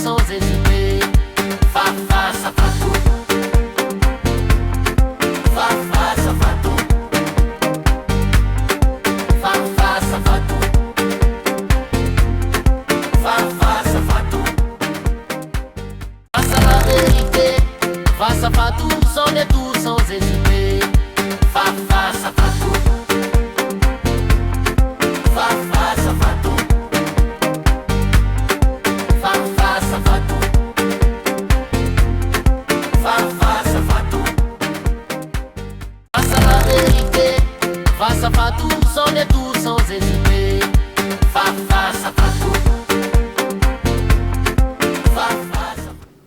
sans hésiter. Fa face à Fatou. Fa face à Fatou. Fa face à Fatou. Fa face à Fatou. Face à la vérité. Face à Fatou, sans détour, sans hésiter. Fa face à Fatou. Fa face à Fatou. Fa face à Fatou. Fa face à Fatou. Face à la vérité. Face à Fatou, sans détour, sans hésiter. Fa face à Fatou.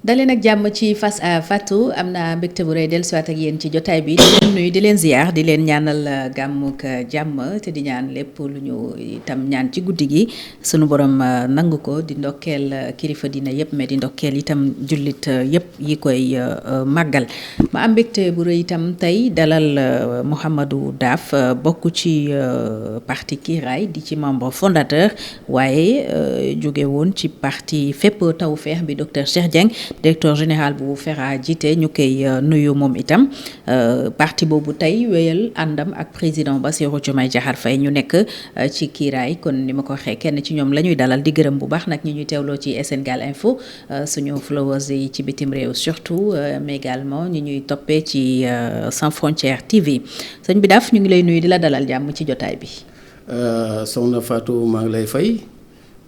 daleen ak jàmm ci Face à Fatou am na mbégte bu rëy dellusiwaat ak yéen ci jotaay bi di leen nuyu di leen ziar di leen ñaanal gàmmuk jàmm te di ñaan lépp lu ñu itam ñaan ci guddi gi sunu borom nangu ko di ndokkeel kilifa dina yëpp mais di ndokkeel itam jullit yëpp yi koy màggal ma am mbégte bu rëy itam tey dalal Mouhamadou Daaf bokk ci parti Kiraay di ci membre fondateur waaye jóge woon ci parti Fépp Tawfekh bi docteur Cheikh Dieng directeur général bu FERA jiite ñu koy nuyu moom itam parti boobu tey wéyal àndam ak président Bassirou Diomaye Diakhar Faye ñu nekk ci Kiraay kon ni ma ko waxee kenn ci ñoom la ñuy dalal di gërëm bu baax nag ñi ñuy teewloo ci SNGAL Info suñu followers yi ci bitim réew surtout mais également ñi ñuy toppee ci Sans Frontières TV sëñ bi Daaf ñu ngi lay nuyu di la dalal jàmm ci jotaay bi. soxna Fatou maa ngi lay fay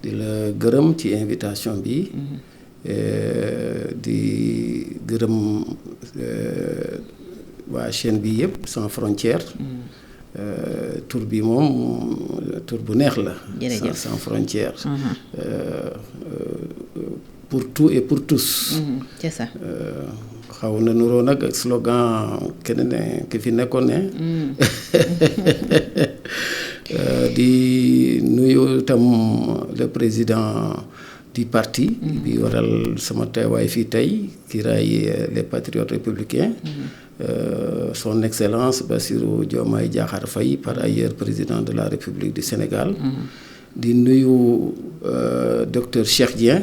di la gërëm ci invitation bi. di gërëm waa chaîne bi yëpp Sans Frontières. tur bi moom tur bu neex la. Sans Frontières. pour tout et pour tous. c'est ça. xaw na nuroo nag ak slogan keneen ki fi nekkoon ne. di nuyu itam le président du parti. bi waral sama teewaay fii tey Kiraay les patriotes républicains. son excellence Bassirou Diomaye Diakhar Faye par ailleurs président de la République du Sénégal. di nuyu docteur Cheikh Dieng.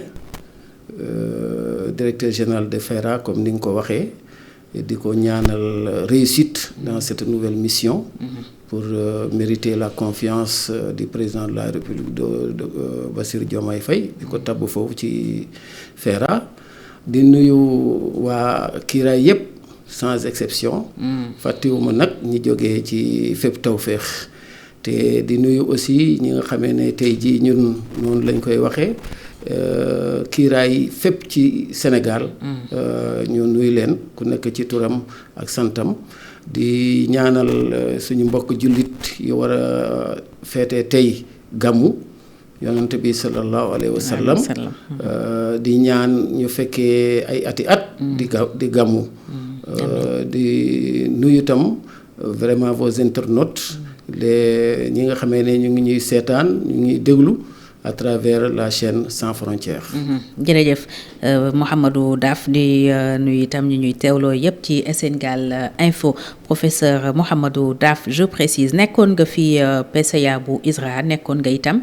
Directeur général de FERA comme ni nga ko waxee di ko ñaanal réussite dans cette nouvelle mission pour mériter la confiance du président de la République de Bassirou Diomaye Faye di ko tabb foofu ci FERA di nuyu waa Kiraay yëpp sans exception fàttewuma nag ñi jógee ci Fépp Tawfekh te di nuyu aussi ñi nga xamee ne tey jii ñun noonu lañ koy waxee Kiraay fépp ci Sénégal. ñu nuyu leen ku nekk ci turam ak santam di ñaanal suñu mbokk jullit yu war a feete tey gàmmu yonent bi sallallahu alayhi wa sallam. di ñaan ñu fekkee ay ati at. di gàmmu. di nuyu itam vraiment vos internautes. ñi nga xamee ne ñu ngi ñuy seetaan ñu ngi déglu. à travers la chaîne Sans Frontières. jërëjëf Mouhamadou Daaf di nuyu itam ñu ñuy teewloo yépp ci SNGAL Info professeur Mouhamadou Daaf je précise nekkoon nga fi PCA bu ISRA nekkoon nga itam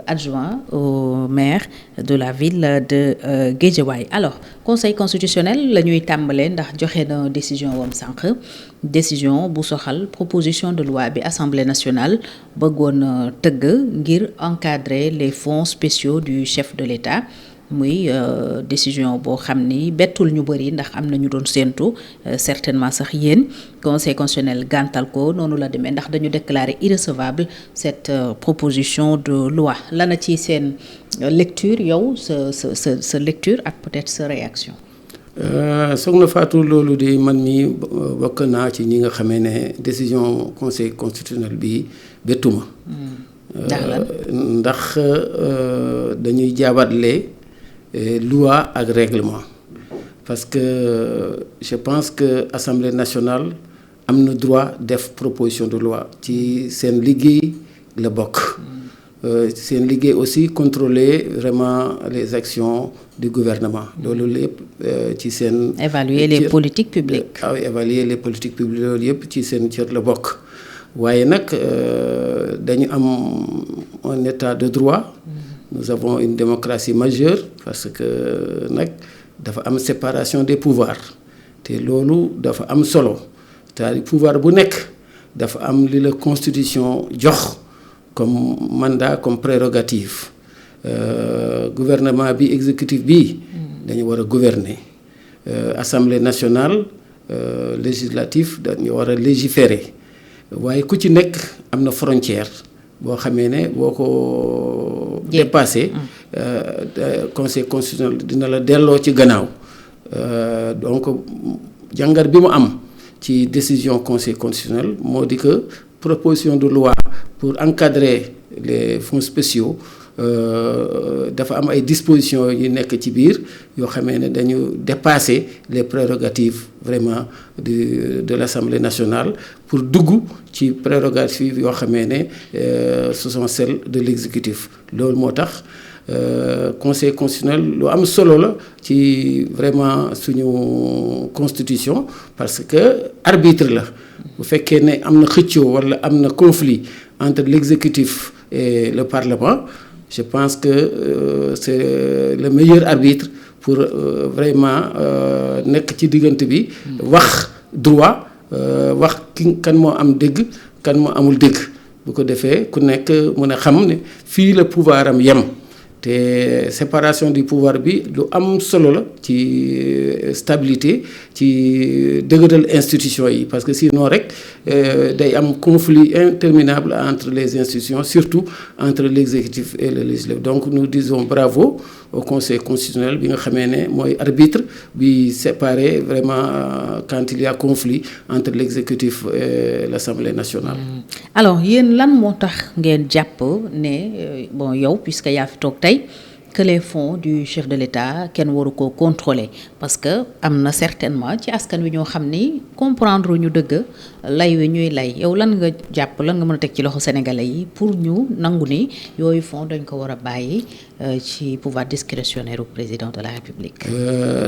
adjoint au maire de la ville de Guédiawaye alors conseil constitutionnel la ñuy tàmbalee ndax joxe na décision wam sànq décision bu soxal proposition de loi bi assemblée nationale bëggoon tëgg ngir encadrer les fonds spéciaux du chef de l'État muy décision boo xam ni bettul ñu bëri ndax am na ñu doon séentu certainement sax yéen conseil constitutionnel gàntal ko noonu la demee ndax dañu déclarer irrecevable cette proposition de loi lana ci seen lecture yow sa lecture ak peut-être sa réaction. soxna Fatou loolu de man mi bokk naa ci ñi nga xamee ne décision conseil constitutionnel bi bettuma. ndax dañuy jaabatle loi ak règlement parce que je pense que assemblée nationale am na droit def proposition de loi ci seen liggéey la bokk. seen liggéey aussi contrôler vraiment les actions du gouvernement loolu lépp ci seen. évaluer les politiques publiques. évaluer les politiques publiques loolu yëpp ci seen cër la bokk waaye nag dañu am un état de droit. nous avons une démocratie majeure parce que nag dafa am séparation des pouvoirs te loolu dafa am solo c'est-à-dire pouvoir bu nekk dafa am li la constitution jox comme mandat comme prérogative gouvernement bi exécutif bi dañu war a gouverner assemblée nationale législative dañu war a légiférer waaye ku ci nekk am na frontière boo xamee ne boo ko dépassé conseil constitutionnel dina la delloo ci gannaaw donc jàngat bi mu am ci décision conseil constitutionnel moo di que proposition de loi pour encadrer les fonds spéciaux dafa am ay dispositions yu nekk ci biir yoo xamee ne dañu dépasser les prérogatives vraiment de l'Assemblée nationale pour dugg ci prérogatives yoo xamee ne ce sont celles de l'exécutif loolu moo tax conseil constitutionnel lu am solo la ci vraiment suñu constitution parce que arbitre la bu fekkee ne am na xëccoo walla am na conflit entre l'exécutif et le parlement je pense que c'est le meilleur arbitre pour vraiment nekk ci diggante bi wax droit wax kan moo am dëgg kan moo amul dëgg bu ko defee ku nekk mën a xam ne fii la pouvoir am yem te séparation du pouvoir bi lu am solo la ci stabilité ci dëgëral institution yi parce que sinon rek day am conflit interminable entre les institutions surtout entre l'exécutif et le législatif donc nous disons bravo au conseil constitutionnel bi nga xamee ne mooy arbitre bi séparer vraiment quand il y a conflit entre l'exécutif et l'Assemblée nationale. Alors yéen lan moo tax ngeen jàpp ne bon yow puisque yaa fi toog tey que les fonds du chef de l'État kenn waru ko contrôler parce que am na certainement ci askan wi ñoo xam ni comprendre ñu dëgg lay wi ñuy lay yow lan nga jàpp lan nga mën a teg ci loxo sénégalais yi pour ñu nangu ni yooyu fonds dañ ko war a bàyyi ci pouvoir discrétionnaire au président de la République.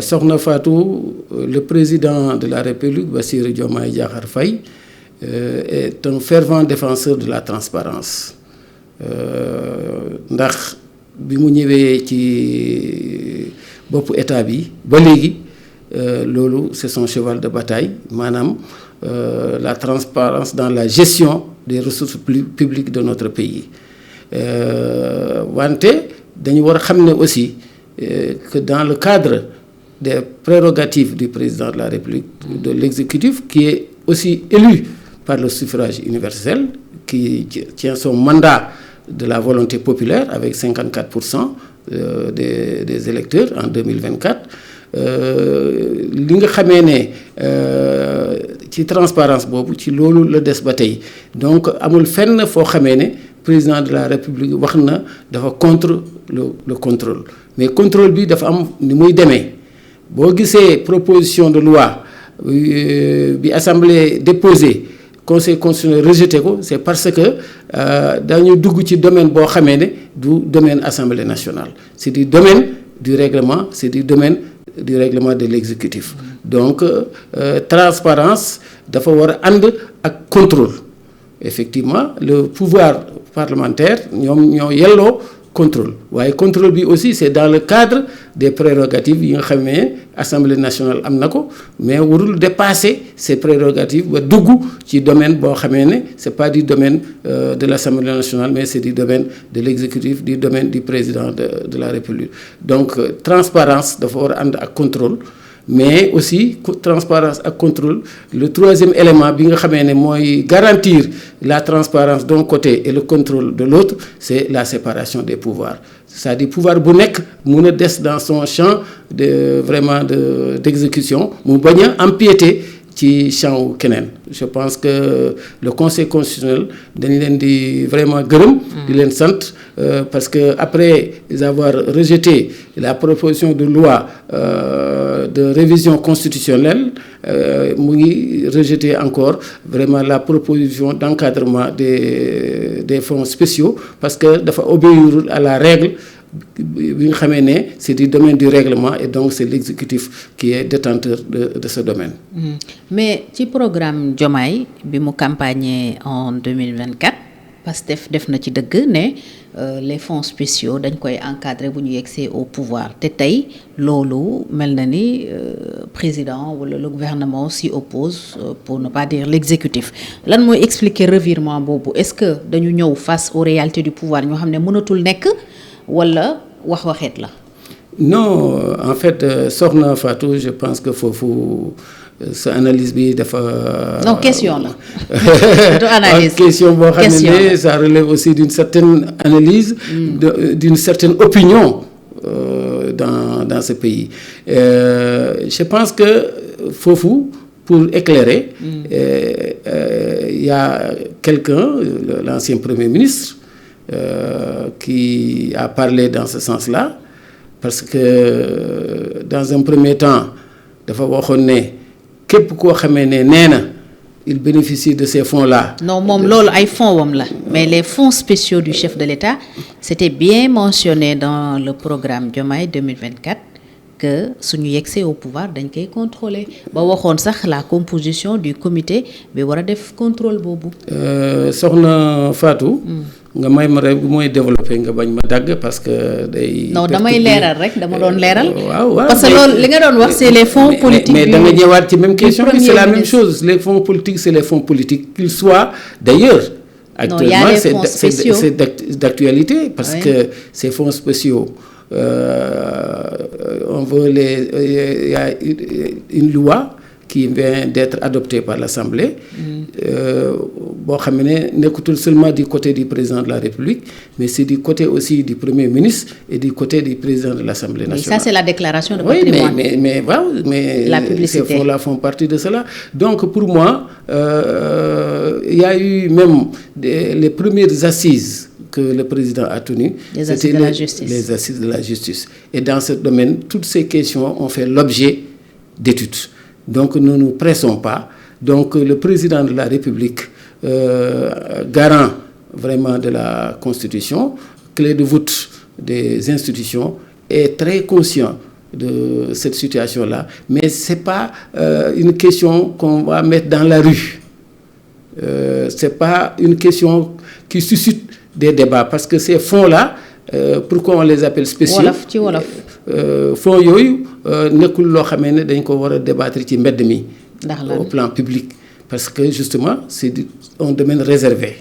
Soxna Fatou, le président de la République Bassirou Diomaye Diakhar Faye est un fervent défenseur de la transparence ndax bi mu ñëwee ci boppu état bi ba léegi loolu c'est son cheval de bataille maanaam la transparence dans la gestion des ressources publiques de notre pays wante dañu war a xam ne aussi que dans le cadre des prérogatives du président de la République de l'exécutif qui est aussi élu par le suffrage universel qui tient son mandat de la volonté populaire avec 54% des électeurs en 2024 li nga xamee ne ci transparence boobu ci loolu la des ba tey donc amul fenn foo xamee ne président de la République wax na dafa contre le contrôle mais contrôle bi dafa am ni muy demee boo gisee proposition de loi bi assemblée déposée conseil constitutionnel rejeté ko c'est parce que dañu dugg ci domaine boo xamee ne du domaine assemblée nationale c'est du domaine du règlement c'est du domaine du règlement de l'exécutif donc transparence dafa war a ànd ak contrôle effectivement le pouvoir parlementaire ñoom ñoo yelloo contrôle waaye contrôle bi aussi c'est dans le cadre des prérogatives yi nga xam ne assemblée nationale am na ko mais warul dépasser ces prérogatives ba dugg ci domaine boo xamee ne c'est pas du domaine de l'assemblée nationale mais c'est du domaine de l'exécutif du domaine du président de la République donc transparence dafa war a ànd ak contrôle mais aussi transparence ak contrôle le troisième élément bi nga xamee ne mooy garantir la transparence d'un côté et le contrôle de l'autre c'est la séparation des pouvoirs c'est-à-dire pouvoir bu nekk mun a des dans son champ d'exécution mu bañ a empiéter ci champ wu keneen je pense que le conseil constitutionnel dañ leen di vraiment gërëm di leen sant parce que après avoir rejeté la proposition de loi de révision constitutionnelle mu ngi rejeter encore vraiment la proposition d'encadrement des fonds spéciaux parce que dafa obéir à la règle bi nga xamee ne c'est du domaine du règlement et donc c'est l'exécutif qui est détenteur de ce domaine. Mais ci programme Diomaye bi mu campagné en 2024 Pastef def na ci dëgg ne les fonds spéciaux dañ koy encadrer bu ñu yegsee au pouvoir te tey loolu mel na ni président wala le gouvernement s'y oppose pour ne pas dire l'exécutif lan mooy expliquer revirement boobu est-ce que dañu ñëw face aux réalités du pouvoir ñoo xam ne mënatul nekk wala waxeet la. Non en fait soxna Fatou je pense que foofu sa analyse bi dafa. non question la. du analyse question boo xam ne ça relève aussi d'une certaine analyse. D'une certaine opinion dans ce pays. Je pense que foofu pour éclairer. Il y a quelqu'un l'ancien premier ministre qui a parlé dans ce sens-là. Parce que dans un premier temps dafa waxoon ne képp koo xamee ne nee na il bénéficie de ces fonds-là. non moom loolu ay fonds wam la mais les fonds spéciaux du chef de l'État c'était bien mentionné dans le programme Diomaye 2024 que suñu yegsee au pouvoir dañ koy contrôler ba waxoon sax la composition du comité bi war a def contrôle boobu. soxna Fatou. nga may ma rek bu mooy développé nga bañ ma dagg parce que day. non damay leeral rek dama doon leeral. waaw parce que loolu li nga doon wax c'est les fonds politiques. mais da nga ñëwaat ci même question bi c'est la même chose les fonds politiques c'est les fonds politiques qu'ils soient d'ailleurs. Actuellement c'est d'actualité parce que ces fonds spéciaux on veut il y a une loi qui vient d'être adoptée par l'Assemblée boo xam ne nekkutul seulement du côté du président de la République mais c'est du côté aussi du Premier ministre et du côté du président de l'Assemblée nationale. Ça c'est la déclaration de patrimoine. Oui mais la publicité. Ces fonds-là font partie de cela. Donc pour moi il y a eu même les premières assises que le président a tenues. Les assises de la justice. Les assises de la justice. Et dans ce domaine, toutes ces questions ont fait l'objet d'études. Donc ne nous pressons pas. Donc le président de la République, garant vraiment de la Constitution, clé de voûte des institutions, est très conscient de cette situation-là. Mais ce n'est pas une question qu'on va mettre dans la rue. Ce n'est pas une question qui suscite des débats parce que ces fonds-là, pourquoi on les appelle spéciaux? wolof ci wolof. Fonds yooyu nekkul loo xamee ne dañ ko war a débattre ci mbedd mi. Au plan public parce que justement c'est un domaine réservé.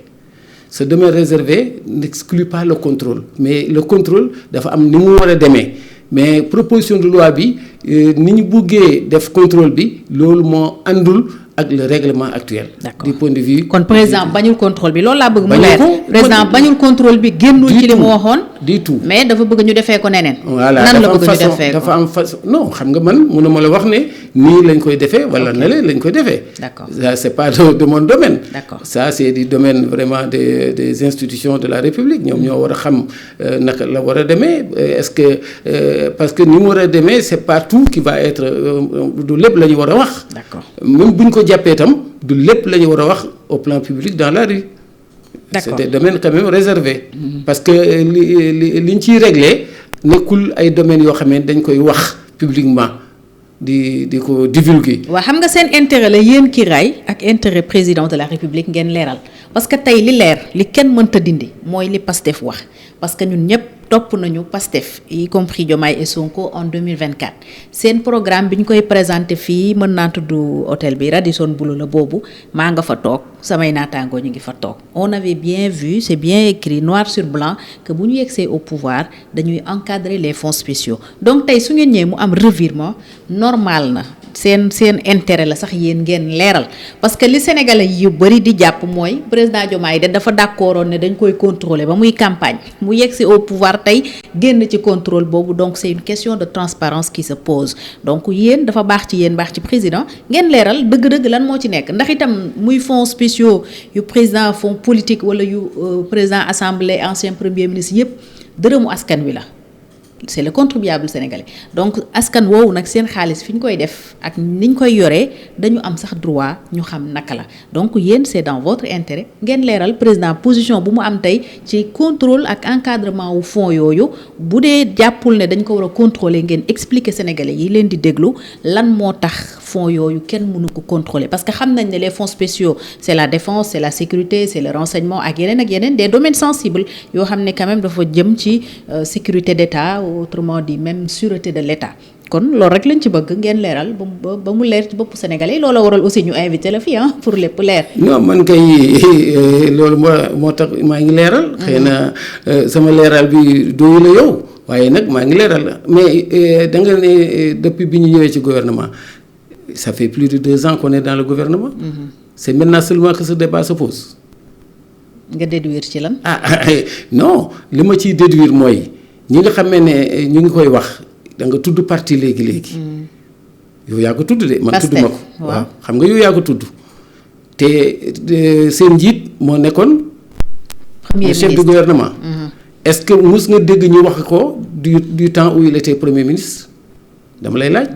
Ce domaine réservé n'exclut pas le contrôle mais le contrôle dafa am ni mu war a demee mais proposition de loi bi ni ñu buggee def contrôle bi loolu moo àndul ak le règlement actuel. D'accord. Du point de vue. kon président bañul contrôle bi loolu laa bëgg mu leer. président bañul contrôle bi génnul ci li mu waxoon. du tout mais dafa bëgg ñu defee ko neneen. voilà nan la bëgg ñu defee ko dafa am façon non xam nga man mënuma la wax ne nii lañ koy defee wala nale lañ koy defee. D'accord. Ça c'est pas de mon domaine. D'accord. Ça c'est du domaine vraiment des institutions de la République ñoom ñoo war a xam naka la war a demee est-ce que parce que ni mu war a demee c'est pas tout qui va être du lépp la ñu war a wax. D'accord. même buñ ko jàppee tam du lépp la ñu war a wax au plan public dans la rue. D'accord. C'est des domaines quand même réservés. Parce que liñ ciy réglé nekkul ay domaines yoo xam ne dañ koy wax publiquement di ko divulguer. waaw xam nga seen intérêt la yéen ki raay ak intérêt président de la République ngeen leeral parce que tey li leer li kenn mënta dindi mooy li Pastef wax parce que ñun ñëpp topp nañu Pastef y compris Diomaye et Sonko en 2024 seen programme bi ñu koy présenté fii mën naa tudd hôtel bi Radisson Blu la boobu maa nga fa toog samay naataangoo ñu ngi fa toog on avait bien vu c'est bien écrit noir sur blanc que bu ñu yegsee au pouvoir dañuy encadrer les fonds spéciaux donc tey su ngeen ñëwee mu am revirement normal na seen intérêt la sax yéen ngeen leeral parce que li sénégalais yu bari di jàpp mooy président Diomaye de dafa d'accordoon ne dañ koy contrôler ba muy campagne mu yegsi au pouvoir tey génn ci contrôle boobu donc c'est une question de transparence qui se pose donc yéen dafa baax ci yéen baax ci président ngeen leeral dëgg-dëgg lan moo ci nekk ndax itam muy fonds spéciaux yu président fonds politique wala yu président assemblée ancien premier ministre yépp dërëmu askan wi la c'est le contribuable sénégalais donc askan woowu nag seen xaalis fi ñu koy def ak ni ñu koy yoree dañu am sax droit ñu xam naka la donc yéen c'est dans votre intérêt ngeen leeral président position bu mu am tey ci contrôle ak encadrement wu fonds yooyu bu dee jàppul ne dañ ko war a contrôler ngeen expliquer sénégalais yi leen di déglu lan moo tax fonds yooyu kenn mënu ko contrôler parce que xam nañ ne les fonds spéciaux c'est la défense c'est la sécurité c'est le renseignement ak yeneen des domaines sensibles yoo xam ne quand même dafa jëm ci sécurité d'État autrement dit même sûreté de l'État kon loolu rek lañ ci bëgg ngeen leeral ba mu leer ci bopp sénégalais loolu waral aussi ñu invité la fii pour lépp leer. non man kay loolu moo tax maa ngi leeral. xëy na sama leeral bi doyu la yow waaye nag maa ngi leeral mais da nga ne depuis bi ñu ñëwee ci gouvernement ça fait plus de 2 ans qu'on est dans le gouvernement. C'est maintenant seulement que ce débat se pose. nga déduire ci lan. Non li ma ciy déduire mooy ñi nga xamee ne ñu ngi koy wax da nga tudd parti léegi. yow yaa ko tudd de. man tudd ma ko waaw xam nga yow yaa ko tudd. te seen njiit moo nekkoon. premier chef du gouvernement. Est-ce que mus nga dégg ñu wax ko du temps où il était premier ministre dama lay laaj.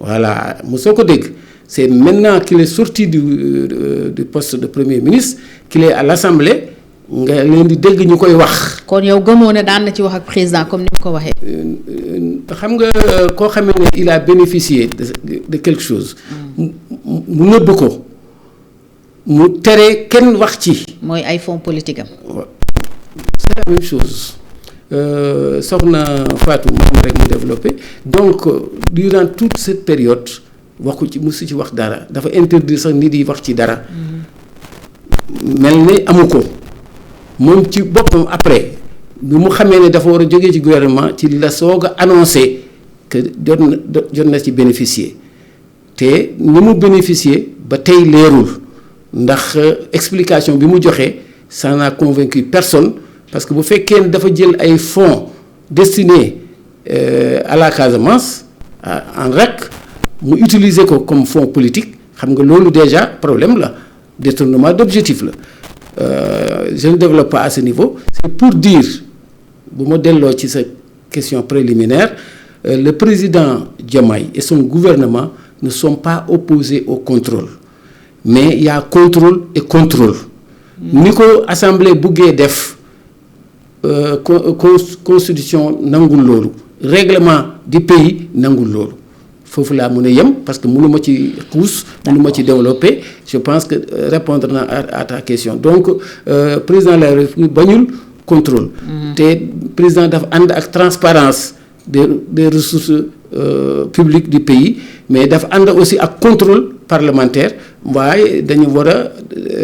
Voilà mosoo ko dégg. C'est maintenant qu'il est sorti du poste de premier ministre qu'il est à l'Assemblée nga leen di dégg ñu koy wax. kon yow gëmoo ne daan na ci wax ak président comme ni mu ko waxee. xam nga koo xamee ne il a bénéficié de quelque chose. mu nëbb ko mu tere kenn wax ci. mooy ay fonds politique am. C'est la même chose soxna Fatou moom rek mu développé donc durant toute cette période. waxu ci musu ci wax dara dafa interdire sax nit yi wax ci dara mel ni amu ko moom ci boppam après bi mu xamee ne dafa war a jógee ci gouvernement ci la soog a annoncé que jot na ci bénéficier te ni mu bénéficier ba tey leerul ndax explication bi mu joxe ça n'a convaincu personne parce que bu fekkee ne dafa jël ay fonds destinés à la Casamance en RAC mu utiliser ko comme fonds politique xam nga loolu déjà problème la détournement d'objectif la je ne développe pas à ce niveau c'est pour dire bu ma delloo ci sa question préliminaire le président Diomaye et son gouvernement ne sont pas opposés au contrôle mais il y a contrôle et contrôle ni ko assemblée buggee def constitution nangul loolu règlement du pays nangul loolu foofu laa mën a yem parce que mënu ma ci xuus mënu ma ci développer je pense que répondre na à ta question donc président de la République bañul contrôle te président dafa ànd ak transparence des ressources publiques du pays mais dafa ànd aussi ak contrôle parlementaire waaye dañu war a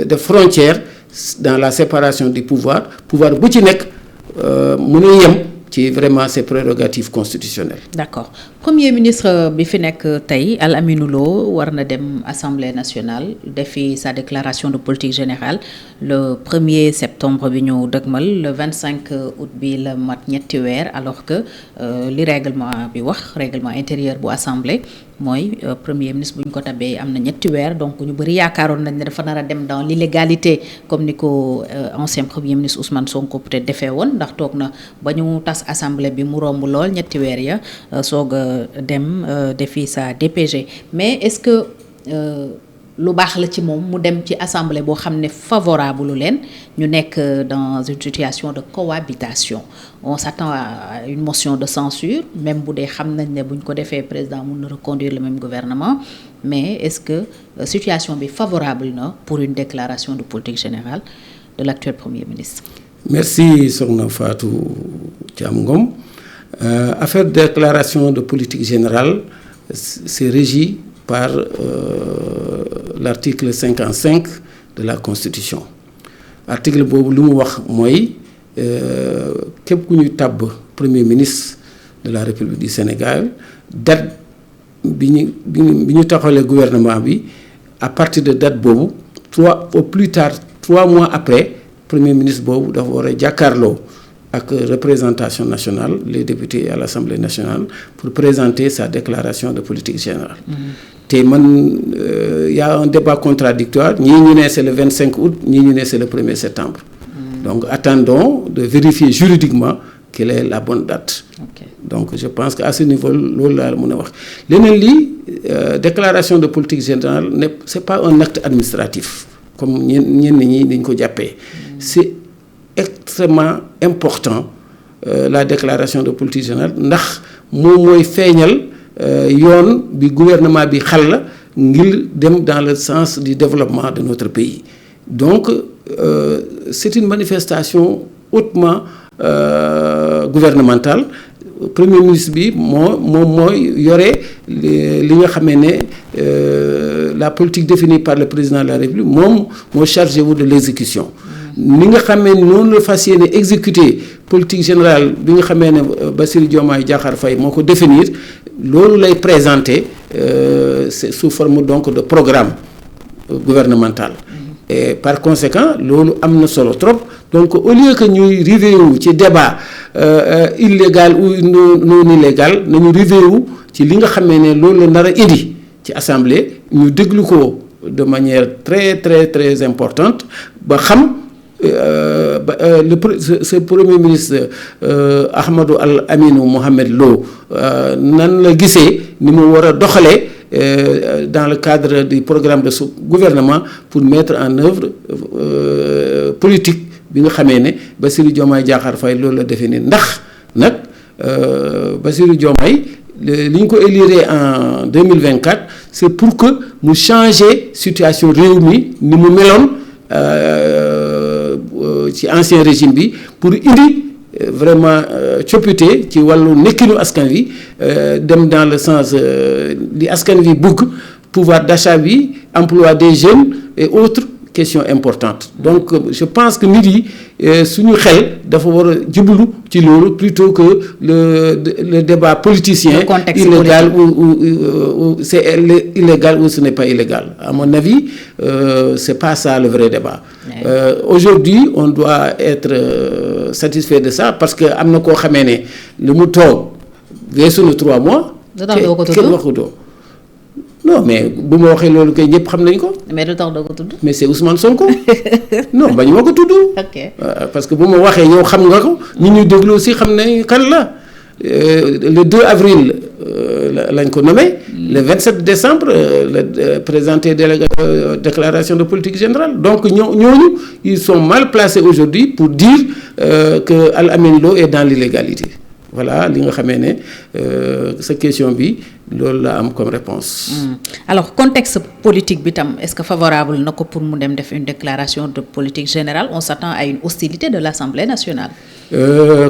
def frontière dans la séparation du pouvoir bu ci nekk mën a yem ci vraiment ses prérogatives constitutionnelles. D'accord premier ministre bi fi nekk tey Al Amine Lo war na dem assemblée nationale defi sa déclaration de politique générale le 1er septembre bi ñu dëgmal le 25 août bi la mat ñetti weer alors que li règlement bi wax règlement intérieur bu assemblée mooy premier ministre bu ñu ko tabee am na ñetti weer donc ñu bëri yaakaaroon nañ ne dafa nar a dem dans l'illégalité comme ni ko ancien premier ministre Ousmane Sonko peut-être defee woon ndax toog na ba ñu tas assemblée bi mu romb lool ñetti weer ya soog a dem defi sa DPG mais est-ce que lu baax la ci moom mu dem ci assemblée boo xam ne favorable lu leen ñu nekk dans une situation de cohabitation on s'attend à une motion de censure même bu dee xam nañ ne bu ñu ko defee président mun na reconduire le même gouvernement mais est-ce que situation bi favorable na pour une déclaration de politique générale de l'actuel premier ministre. Merci soxna Fatou Thiam Ngom affaire déclaration de politique générale c'est régi par l'article 55 de la Constitution article boobu lu mu wax mooy képp ku ñu tàbb premier ministre de la République du Sénégal date bi ñu taxawalee gouvernement bi à partir de date boobu au plus tard 3 mois après premier ministre boobu dafa war a jàkkaarloo ak représentation nationale les députés à l'Assemblée nationale pour présenter sa déclaration de politique générale. te man y a un débat contradictoire ñii ñu ne c'est le 25 août ñii ñu ne c'est le 1er septembre. Donc attendons de vérifier juridiquement quelle est la bonne date. Donc je pense qu'à ce niveau loolu laa mën a wax leneen lii déclaration de politique générale c'est pas un acte administratif comme ñenn ñi dañ ko jàppee. C'est extrêmement important la déclaration de politique générale ndax moom mooy feeñal yoon bi gouvernement bi xal ngir dem dans le sens du développement de notre pays. Donc c'est une manifestation hautement gouvernementale. Premier ministre bi moom mooy yore li nga xamee ne la politique définie par le président de la République moom moo chargé wu de l'exécution. ni nga xamee noonu la fas yéene exécuter politique générale bi nga xamee ne Bassirou Diomaye Diakhar Faye moo ko définir loolu lay présenter c'est sous forme donc de programme gouvernemental. Et par conséquent loolu am na solo trop donc au lieu que ñuy rivé wu ci débat illégal ou non illégal nañu rivé wu ci li nga xamee ne loolu la nar a indi ci assemblée ñu déglu ko de manière très très très importante ba xam ce premier ministre Ahmadou Al Aminou Mohamed Lo nan la gisee ni mu war a doxalee dans le cadre du programme de ce gouvernement pour mettre en œuvre politique bi nga xamee ne Bassirou Diomaye Diakhar Faye loolu la définir ndax nag Bassirou Diomaye li ñu ko élire en 2024 c'est pour que mu changer situation réew mi ni mu meloon ci ancien régime bi pour indi vraiment coppite ci wàllu nekkinu askan wi dem dans le sens li askan wi bëgg pouvoir d'achat bi emploi des jeunes et autres questions importantes. Donc je pense que nit yi suñu xel dafa war a jublu ci loolu plutôt que le débat politicien illégal ou c'est illégal ou ce n'est pas illégal. À mon avis c'est pas ça le vrai débat. Aujourd'hui on doit être satisfait de ça parce que am na koo xamee ne lu mu toog weesu na 3 mois. kenn waxutoo non mais bu ma waxee loolu kay ñëpp xam nañ ko. mais du tax doo ko tudd. mais c'est Ousmane Sonko non bañ ma ko tudd. ok parce que bu ma waxee yow xam nga ko. ñi ñuy déglu aussi xam nañ kan la le 2 avril lañ ko nommé. Le 27 décembre la présenté déclaration de politique générale donc ñooñu ils sont mal placés aujourd'hui pour dire que Al Amine Lo est dans l'illégalité. Voilà li nga xamee ne sa question bi loolu la am comme réponse. Alors contexte politique bi tam est-ce que favorable na ko pour mu dem def une déclaration de politique générale on s'attend à une hostilité de l'Assemblée nationale.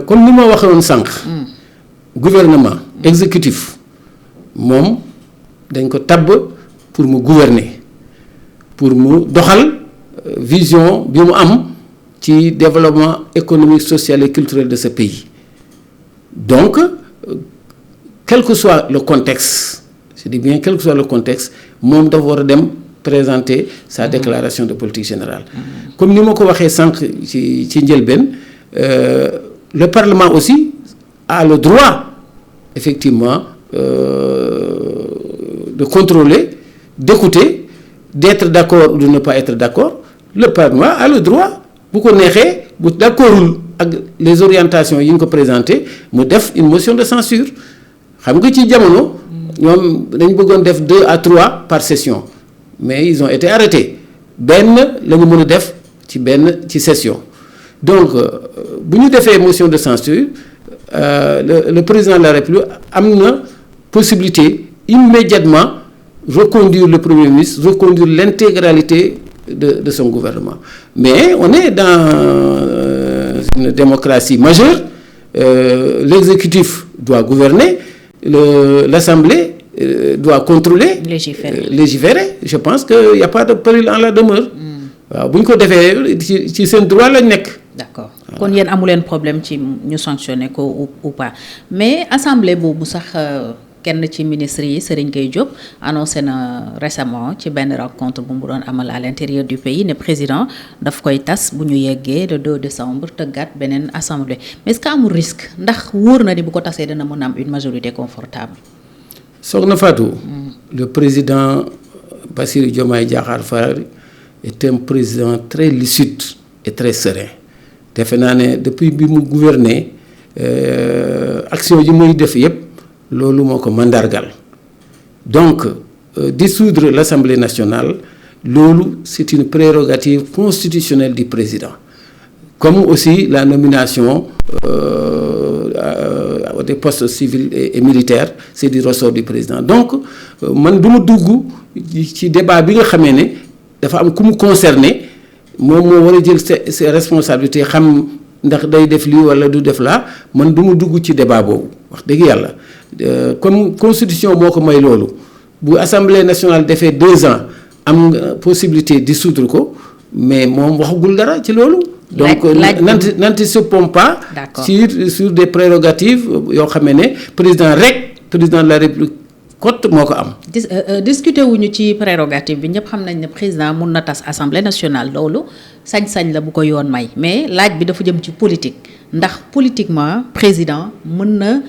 Comme ni ma waxee woon sànq. Gouvernement exécutif moom dañ ko tabb pour mu gouverner pour mu doxal vision bi mu am ci développement économique social et culturel de ce pays. Donc quel que soit le contexte je dis bien quel que soit le contexte moom dafa war a dem présenter sa déclaration de politique générale. Comme ni ma ko waxee sànq ci njëlbeen le Parlement aussi a le droit effectivement de contrôler d'écouter d'être d'accord ou de ne pas être d'accord. Le Parlement a le droit bu ko neexee bu d'accordul ak les orientations yi ñu ko présenté mu def une motion de censure xam nga ci jamono ñoom dañ bëggoon def 2 à 3 par session mais ils ont été arrêtés benn la ñu mën a def ci session donc bu ñu defee motion de censure le président de la République am na possibilité immédiatement reconduire le Premier ministre reconduire l'intégralité de son gouvernement mais on est dans une démocratie majeure l'exécutif doit gouverner l'Assemblée doit contrôler légiférer je pense que y a pas de péril en la demeure waaw bu ñu ko defee ci seen droit lañ nekk. D'accord kon yéen amu leen problème ci ñu sanctionner ko ou pas mais assemblée boobu sax kenn ci ministre yi Serigne Gueye Diop annoncé na récemment ci benn rencontre bu mu doon amal à l'intérieur du pays ne président daf koy tas bu ñu yeggee le 2 décembre tëggaat beneen assemblée mais est-ce que amul risque ndax wóor na ni bu ko tasee dana mën a am une majorité confortable. Soxna Fatou. Le président Bassirou Diomaye Diakhar Faye est un président très lucide et très serein defe naa ne depuis bi mu gouverner action yi muy def yëpp loolu moo ko mandargal donc dissoudre l'Assemblée nationale loolu c'est une prérogative constitutionnelle du président comme aussi la nomination des postes civils et militaires c'est du ressort du président donc man du ma dugg ci débat bi nga xamee ne dafa am ku mu concerné moom moo war a jël ses responsabilités xam ndax day def lii walla du def laa man du ma dugg ci débat boobu wax dëgg yàlla comme constitution moo ko may loolu bu assemblée nationale defee 2 ans am possibilité dissoudre ko mais moom waxagul dara ci loolu. donc n'anticipons pas sur des prérogatives yoo xam ne président de la république cote moo ko am. discuter wuñu ci prérogative bi ñëpp xam nañ ne président mun na tas assemblée nationale loolu sañ-sañ la bu ko yoon may mais laaj bi dafa jëm ci politique ndax politiquement président mën na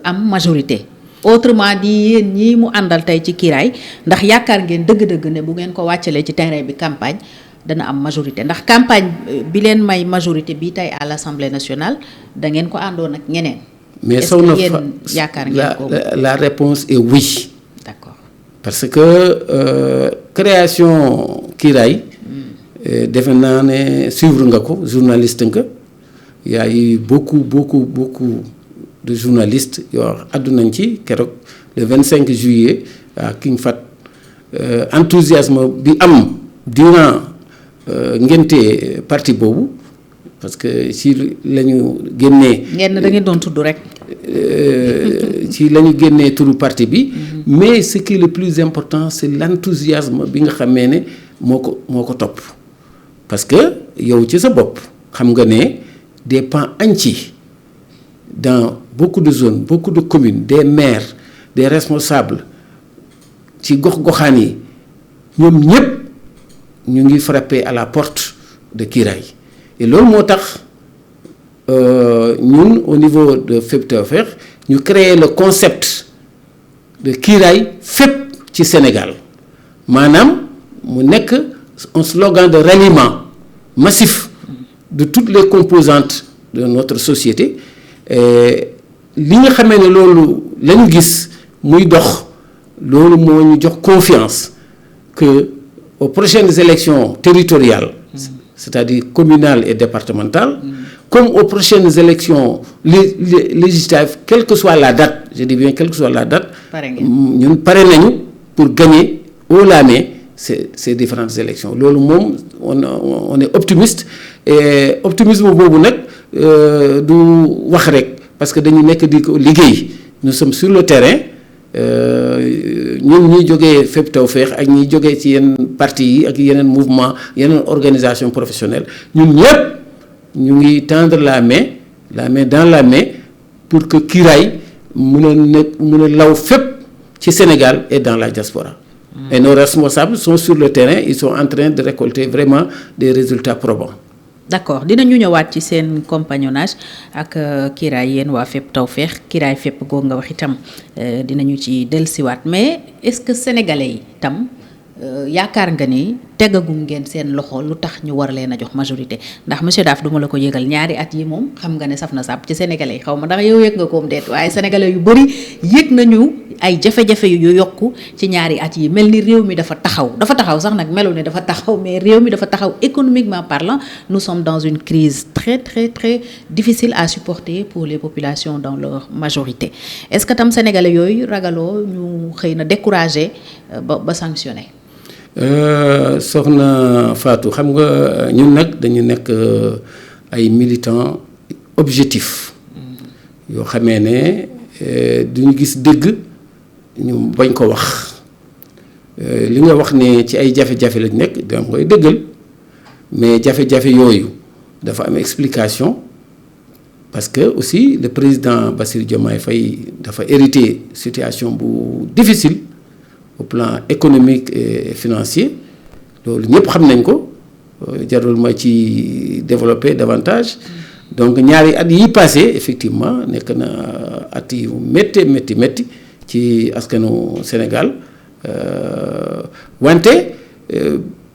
am majorité. autrement dit yéen ñii mu àndal tey ci kiiraay ndax yaakaar ngeen dëgg-dëgg ne bu ngeen ko wàccalee ci terrain bi campagne dana am majorité ndax campagne bi leen may majorité bi tey à l'Assemblée nationale da ngeen ko àndoon ak ñeneen. mais est-ce que yéen yaakaar ngeen ko la réponse est oui. D'accord. parce que création kiiraay defe naa ne suivre nga ko journaliste nga y a eu beaucoup de journalistes yoo àddu nañ ci keroog le 25 juillet à King Fahd enthousiasme bi am durant ngénte parti boobu parce que ci la ñu génnee. ngeen da ngeen doon tudd rek. ci la ñu génnee turu parti bi. mais ce qui est le plus important c'est l'enthousiasme bi nga xamee ne moo ko topp parce que yow ci sa bopp xam nga ne des pans entiers dans beaucoup de zones beaucoup de communes des maires des responsables ci gox-goxaan yi ñoom ñëpp ñu ngi frapper à la porte de kiiraay et loolu moo tax ñun au niveau de FEP Tawfekh ñu créer le concept de kiiraay fépp ci Sénégal maanaam mu nekk un slogan de ralliement massif de toutes les composantes de notre société li nga xamee ne loolu la ñu gis muy dox loolu moo ñu jox confiance que aux prochaines élections territoriales c'est-à-dire communales et départementales comme aux prochaines élections législatives quelle que soit la date je dis bien quelle que soit la date ñun pare nañu pour gagner haut la main ces différentes élections loolu moom on est optimiste et optimisme boobu nag du wax rek parce que dañu nekk di ko liggéey nous sommes sur le terrain ñun ñuy jógee FEP Tawfekh ak ñuy jógee ci yenn parti yi ak yeneen mouvement yeneen organisation professionnelle ñun ñëpp ñu ngi tendre la main dans la main pour que kiiraay mun a law fépp ci Sénégal et dans la diaspora. Et nos responsables sont sur le terrain ils sont en train de récolter vraiment des résultats probants. d'accord dinañu ñëwaat ci seen compagnonnage ak kiiraay yéen waa FEP Tawfekh kiiraay fépp googu nga wax itam dinañu ci dellusiwaat mais est-ce que sénégalais yi tam yaakaar nga ni tegagum ngeen seen loxo lu tax ñu war leen a jox majorité ndax monsieur Daaf duma la ko yëgal ñaari at yi moom xam nga ne saf na sàpp ci sénégalais yi xaw ma ndax yow yëg nga koom deet waaye sénégalais yu bëri yëg nañu ay jafe-jafe yu yokku ci ñaari at yi mel ni réew mi dafa taxaw sax nag melu ne dafa taxaw mais réew mi dafa taxaw économiquement parlant nous sommes dans une crise très très très difficile à supporter pour les populations dans leur majorité est-ce que tam sénégalais yooyu ragaloo ñu xëy na décourager ba sanctionner. soxna Fatou xam nga ñun nag dañu nekk ay militants objectifs yoo xamee ne duñu gis dëgg ñu bañ ko wax li nga wax ne ci ay jafe-jafe lañ nekk dama koy dëggal mais jafe-jafe yooyu dafa am explication parce que aussi le président Bassirou Diomaye Faye dafa hérité situation bu difficile au plan économique et financier loolu ñëpp xam nañ ko jarul ma ci développer davantage donc ñaari at yi passé effectivement nekk na at yu métti ci askanu Sénégal wante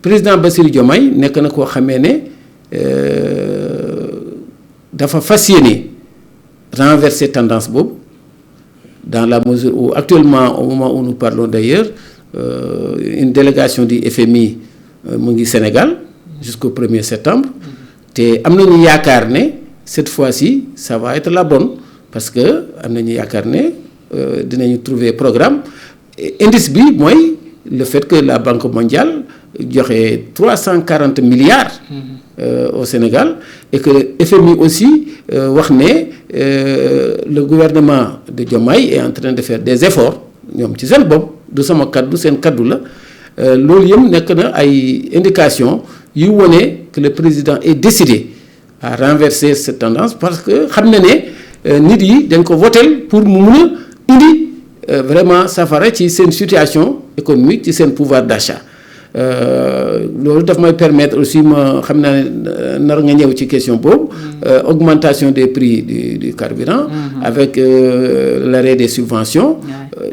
président Bassirou Diomaye nekk na koo xamee ne dafa fas yéene renverser tendance boobu dans la mesure où actuellement au moment où nous parlons d'ailleurs une délégation du FMI mu ngi Sénégal jusqu'au 1er septembre te am nañu yaakaar ne cette fois-ci ça va être la bonne parce que am nañu yaakaar ne dinañu trouver programme indice bi mooy le fait que la Banque mondiale joxe 340 milliards au Sénégal et que FMI aussi wax ne le gouvernement de Diomaye est en train de faire des efforts ñoom ci seen bopp du sama kaddu seen kaddu la loolu yëpp nekk na ay indication yu wone que le président est décidé à renverser cette tendance parce que xam na ne nit yi dañ ko votel pour mu mun a indi vraiment safara ci seen situation économique ci seen pouvoir d'achat loolu daf may permettre aussi ma xam naa ne nar nga ñëw ci question boobu augmentation des prix du carburant avec l'arrêt des subventions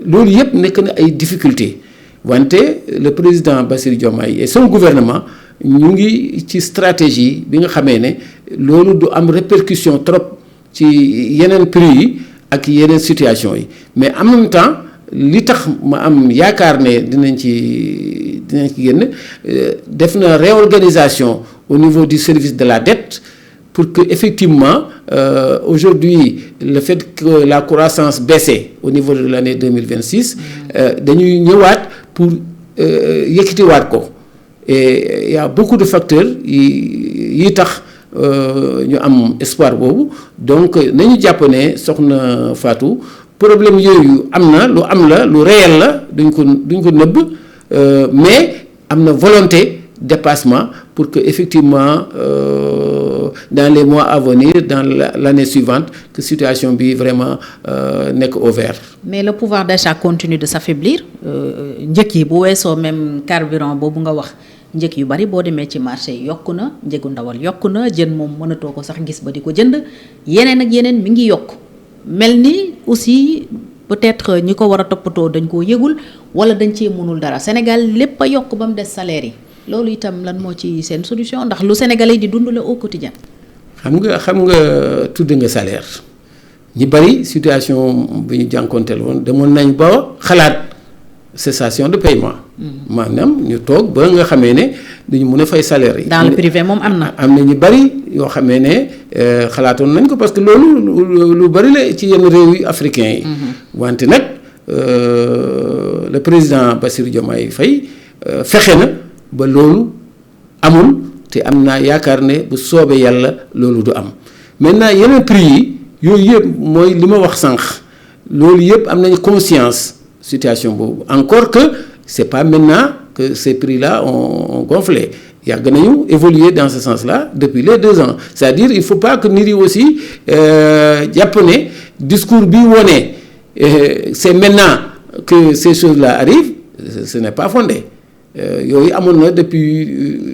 loolu yëpp nekk na ay difficultés wante le président Bassirou Diomaye et son gouvernement ñu ngi ci stratégie bi nga xamee ne loolu du am répercussion trop ci yeneen prix yi ak yeneen situation yi mais en même temps li tax ma am yaakaar ne dinañ ci génn def na réorganisation au niveau du service de la dette pour que effectivement aujourd'hui le fait que la croissance baissait au niveau de l'année 2026 dañuy ñëwaat pour yëkkatiwaat ko et il y a beaucoup de facteurs yi tax ñu am espoir boobu donc nañu jàpp ne soxna Fatou problème yooyu am na lu réel la duñ ko nëbb mais am na volonté dépassement pour que effectivement dans les mois à venir dans l'année suivante que situation bi vraiment nekk au vert. mais le pouvoir d'achat continue de s'affaiblir njëkk yi bu weesoo même carburant boobu nga wax njëkk yu bari boo demee ci marché yi yokku na njëgu ndawal yokku na jën moom mënatoo ko sax gis ba di ko jënd yeneen ak yeneen mi ngi yokk mel ni aussi peut-être ñi ko war a toppatoo dañ koo yëgul wala dañ cee mënul dara Sénégal lépp a yokk ba mu des salaire yi loolu itam lan moo ci seen solution ndax lu Sénégalais di dund la au quotidien. xam nga tudd nga salaire ñi bari situation bi ñu jànkonteel woon demoon nañ ba xalaat cessation de paiement. maanaam ñu toog ba nga xamee ne duñu mën a fay salaire yi. dans le privé moom am na ñu bari yoo xamee ne xalaatoon nañ ko parce que loolu lu bari la ci yenn réew yi africains yi. wante nag le président Bassirou Diomaye Faye fexe na ba loolu amul te am naa yaakaar ne bu soobee yàlla loolu du am maintenant yeneen prix yi yooyu yëpp mooy li ma wax sànq loolu yëpp am nañu conscience situation boobu encore que c'est pas maintenant que ces prix-là ont gonflé yàgg nañu évoluer dans ce sens-là depuis les 2 ans c'est-à-dire il faut pas que nit yi aussi jàpp ne discours bi wone c'est maintenant que ces choses-là arrivent ce n'est pas fondé yooyu amoon na depuis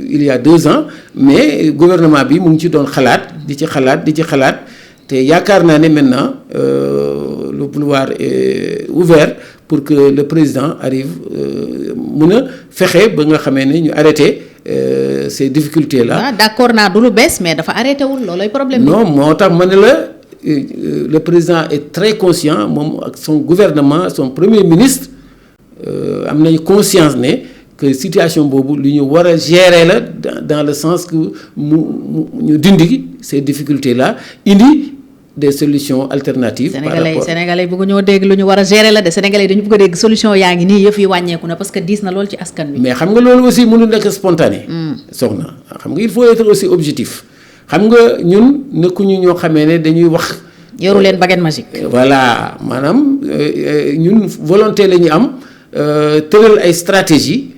il y a 2 ans mais gouvernement bi mu ngi ci doon xalaat di ci xalaat te yaakaar naa ne maintenant le boulevard est ouvert pour que le président arrive mun a fexe ba nga xamee ne ñu arrêté ces difficultés là. d'accord naa du lu bees mais dafa arrêté wul loolooy problème bi. non moo tax ma ne la le président est très conscient moom ak son gouvernement son premier ministre am nañu conscience ne que situation boobu lu ñu war a gérer la dans le sens que ñu dindi ces difficultés là indi des solutions alternatives. Sénégalais bëgg ñoo dégg lu ñu war a gérer la de Sénégalais dañu bëgg a dégg solution yaa ngi nii yëf yi wàññeeku na parce que diis na lool ci askan wi. mais xam nga loolu aussi mënul nekk spontané. soxna xam nga il faut être aussi objectif xam nga ñun nekkuñu ñoo xamee ne dañuy wax. yoru leen baguette magique. voilà maanaam ñun volonté la ñu am tëral ay stratégie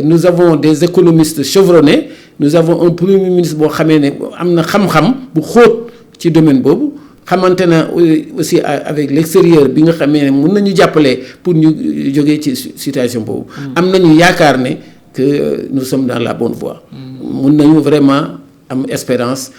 nous avons des économistes chevronnés nous avons un premier ministre boo xamee ne am na xam-xam bu xóot ci domaine boobu xamante na aussi avec l'extérieur bi nga xamee ne mën nañu jàppale pour ñu jógee ci situation boobu. am nañu yaakaar ne que nous sommes dans la bonne voie. mën nañu vraiment am espérance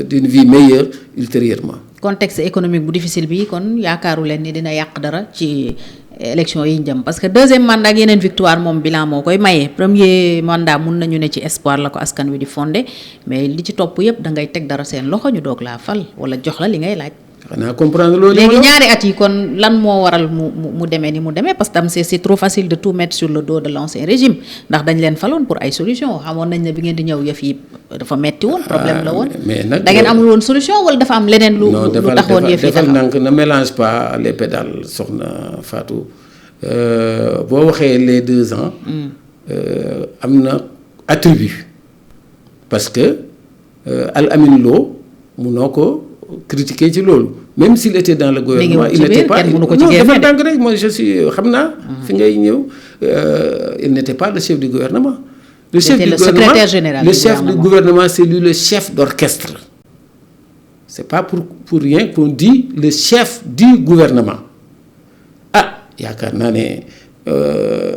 d'une vie meilleure ultérieurement. contexte économique bu difficile bi kon yaakaaru leen ni dina yàq dara ci élection yi ñu jëm parce que deuxième mandat ak yeneen victoire moom bilan moo koy maye premier mandat mun nañu ne ci espoir la ko askan wi di fondé mais li ci topp yëpp da ngay teg dara seen loxo ñu doog laa fal wala jox la li ngay laaj. xanaa comprendre loolu. léegi ñaari at yi kon lan moo waral mu demee ni mu demee parce que tam c'est trop facile de tout mettre sur le dos de l'ancien régime ndax dañ leen faloon pour ay solution xamoon nañ ne bi ngeen di ñëw yëf yi dafa metti woon problème la woon. mais nag da ngeen amul woon solution wala dafa am leneen lu taxoon yëf yi defal nank ne mélange pas les pédales soxna Fatou boo waxee les 2 ans. am na attribut parce que Al Amin Lo munoo ko critiquer ci loolu même s'il était dans le gouvernement il n'était pas non dafa tànk rek moi je suis xam naa fi ngay ñëw il n'était pas le chef du gouvernement le chef du secrétaire général le chef du gouvernement c'est lui le chef d'orchestre c'est pas pour rien qu'on dit le chef du gouvernement yaakaar naa ne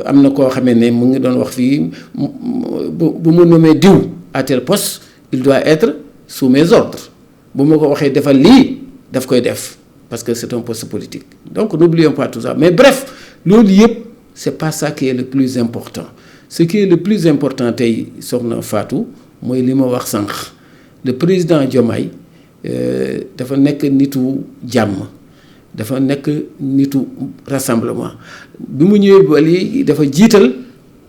am na koo xamee ne mu ngi doon wax fii bu mu nommé diw à tel poste il doit être sous mes ordres bu ma ko waxee defal lii daf koy def parce que c'est un poste politique donc n'oublions pas tout ça mais bref loolu yëpp c'est pas ça qui est le plus important ce qui est le plus important tey soxna Fatou mooy li ma wax sànq le président Diomaye dafa nekk nitu jàmm dafa nekk nitu rassemblement bi mu ñëwee ba léegi dafa jiital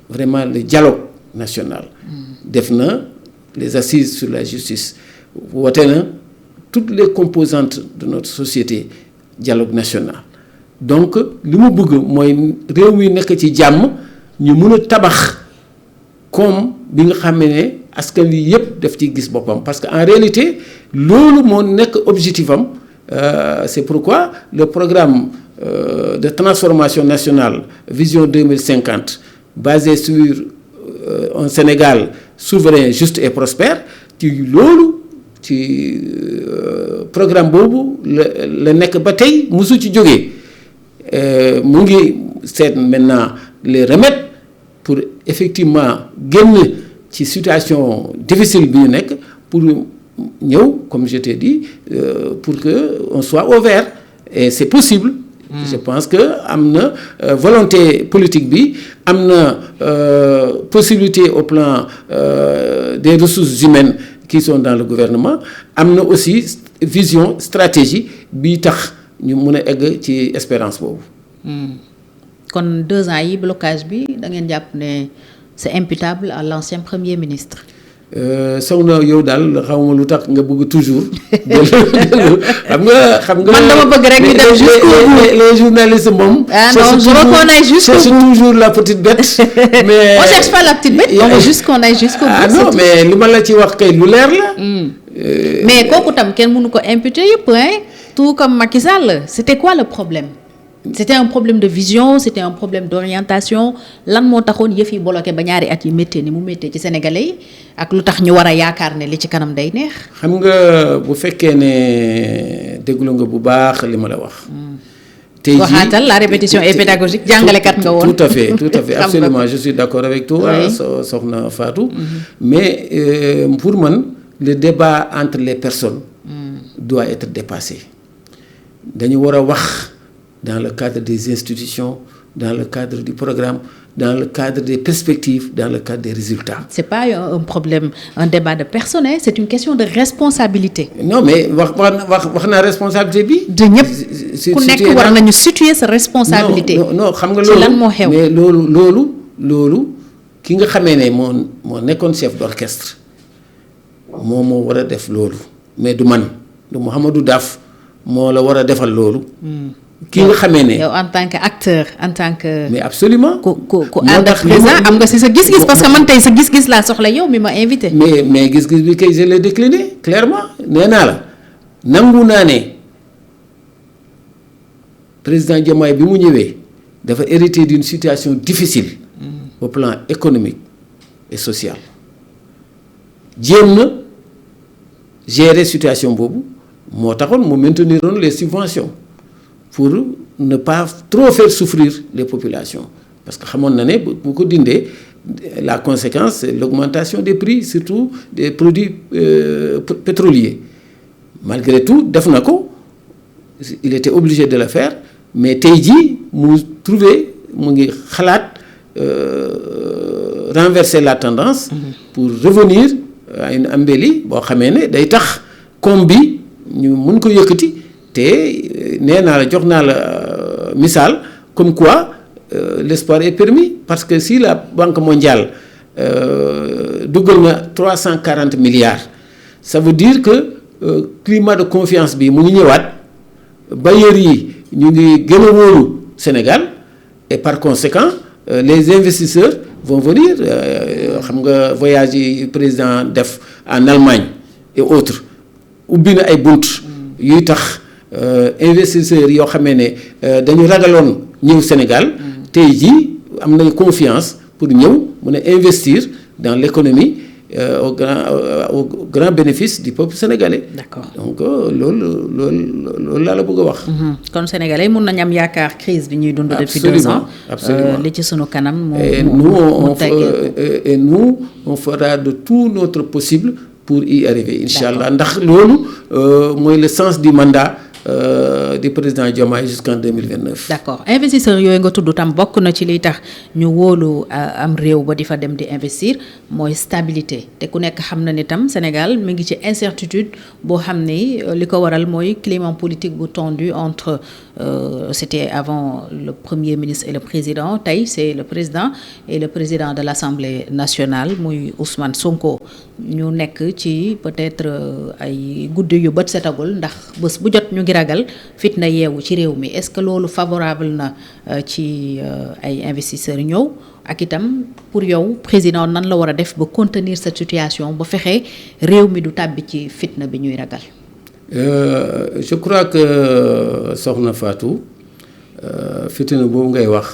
vraiment le dialogue national def na les assises sur la justice woote na toutes les composantes de notre société dialogue national donc li mu bëgg mooy réew mi nekk ci jàmm ñu mën a tabax comme bi nga xam ne askan wi yëpp daf ci gis boppam parce que en réalité loolu moo nekk objectif am c'est pourquoi le programme de transformation nationale Vision 2050 basé sur un Sénégal souverain juste et prospère ci loolu ci programme boobu la nekk ba tey musu ci jógee mu ngi seet maintenant les remèdes pour effectivement génn ci situation difficile bi ñu nekk pour ñëw comme je t'ai dit pour que on soit au vert et c'est possible. Je pense que am na volonté politique bi am na possibilité au plan des ressources humaines qui sont dans le gouvernement am na aussi vision stratégie bi tax ñu mën a egg ci espérance boobu. kon 2 ans yi blocage bi da ngeen jàpp ne c'est imputable à l'ancien premier ministre. soxna yow daal xawma lu tax nga bëgg toujours xam nga man dama bëgg rek ñu dem jusqu'au bout les journalistes moom non je veux qu'on aille jusqu'au bout c'est toujours la petite bête mais on cherche pas la petite bête on veut juste qu'on aille jusqu'au bout non mais li ma la ci wax kay lu leer la mais kooku tam kenn mënu ko imputer yëpp tout comme Macky Sall c'était quoi le problème c'était un problème de vision c'était un problème d'orientation lan moo taxoon yëf yi bloqué ba ñaari at yi méttee ni mu méttee ci sénégalais yi ak lu tax ñu war a yaakaar ne li ci kanam day neex. xam nga bu fekkee ne déglu nga bu baax li ma la wax. tey jii waxaatal la répétition est pédagogique jàngalekat nga woon. tout à fait absolument je suis d'accord avec toi. soxna Fatou. mais pour man le débat entre les personnes. doit être dépassé. dañu war a wax. dans le cadre des institutions, dans le cadre du programme, dans le cadre des perspectives, dans le cadre des résultats. C'est pas un problème, un débat de personne, c'est une question de responsabilité. Non, mais wax na responsabilité bi. de ñëpp ku nekk war nañu situer sa responsabilité. non xam nga ci lan moo xew mais loolu ki nga xamee ne moo nekkoon chef d'orchestre moo war a def loolu mais du man du Mouhamadou Daf moo la war a defal loolu. ki nga xamee ne yow en tant que acteur en tant que. mais absolument ku ànd ak président am nga ci sa gis-gis parce que man tey sa gis-gis laa soxla yow mi ma invité. mais gis-gis bi kay je l'ai décliné clairement nee naa la nangu naa ne président Diomaye bi mu ñëwee dafa hérité d'une situation difficile. au plan économique et social. jéem na gérer situation boobu moo taxoon mu maintenir les subventions. pour ne pas trop faire souffrir les populations parce que xamoon na ne bu ko dindee la conséquence c'est l'augmentation des prix surtout des produits pétroliers malgré tout def na ko il était obligé de le faire mais tey jii mu trouver mu ngi xalaat renverser la tendance pour revenir à une embellie boo xamee ne day tax koom bi ñu mun ko yëkkati te nee naa la jox naa la misaal comme quoi l'espoir est permis parce que si la Banque mondiale dugal na 340 milliards ça veut dire que climat de confiance bi mu ngi ñëwaat bailleurs yi ñu ngi gën a wóolu Sénégal et par conséquent les investisseurs vont venir xam nga voyage yi président def en Allemagne et autres ubbi na ay bunt yuy tax investisseurs yoo xamee ne dañu ragaloon ñëw Sénégal tey jii am nañu confiance pour ñëw mën a investir dans l'économie au grand bénéfice du peuple sénégalais. D'accord. Donc loolu laa la bëgg a wax. kon sénégalais mun nañu am yaakaar crise bi ñuy dund. depuis 2 ans absolument li ci sunu kanam. et nous on fera de tout notre possible pour y arriver. Incha allah ndax loolu mooy le sens du mandat. Du président Diomaye jusqu'en 2029. D'accord investisseurs yooyu nga tudd tam bokk na ci liy tax ñu wóolu am réew ba di fa dem di investir mooy stabilité te ku nekk xam na ni tam Sénégal mi ngi ci incertitude boo xam ni li ko waral mooy climat politique bu tendu entre c'était avant le premier ministre et le président tey c'est le président et le président de l'Assemblée nationale muy Ousmane Sonko ñu nekk ci peut-être ay guddi yu bët setagul ndax bés bu jot ñu ngi ragal fitna yeewu ci réew mi est-ce que loolu favorable na ci ay investisseurs ñëw ak itam pour yow président nan la war a def ba contenir cette situation ba fexe réew mi du tàbbi ci fitna bi ñuy ragal. Je crois que soxna Fatou fitna boobu ngay wax.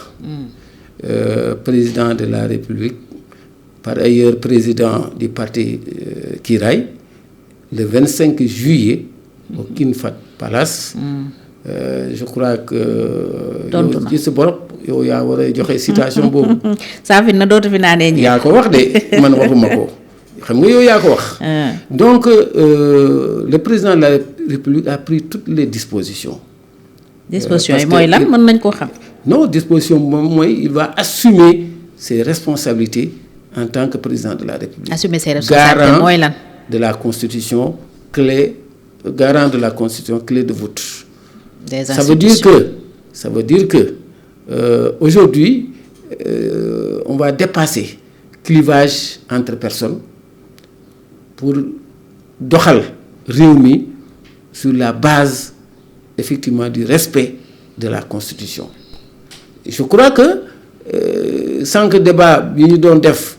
Président de la République par ailleurs président du parti Kiraay le 25 juillet au King Fahd Palace. Je crois que. yow ci sa bopp yow yaa war a joxe citation boobu. saa fi na dootu fi naanee ñi. yaa ko wax de man waxuma ko xam nga yow yaa ko wax. Donc le président de la République a pris toutes les dispositions. dispositions yi mooy lan mën nañ koo xam. non disposition moom mooy il va assumer ses responsabilités en tant que président de la République. assumer ses responsabilités mooy lan. de la constitution garant de la constitution clé de voûte. Ça veut dire que aujourd'hui on va dépasser clivage entre personnes pour doxal réew mi sur la base effectivement du respect de la constitution. Je crois que sans que débat bi ñu doon def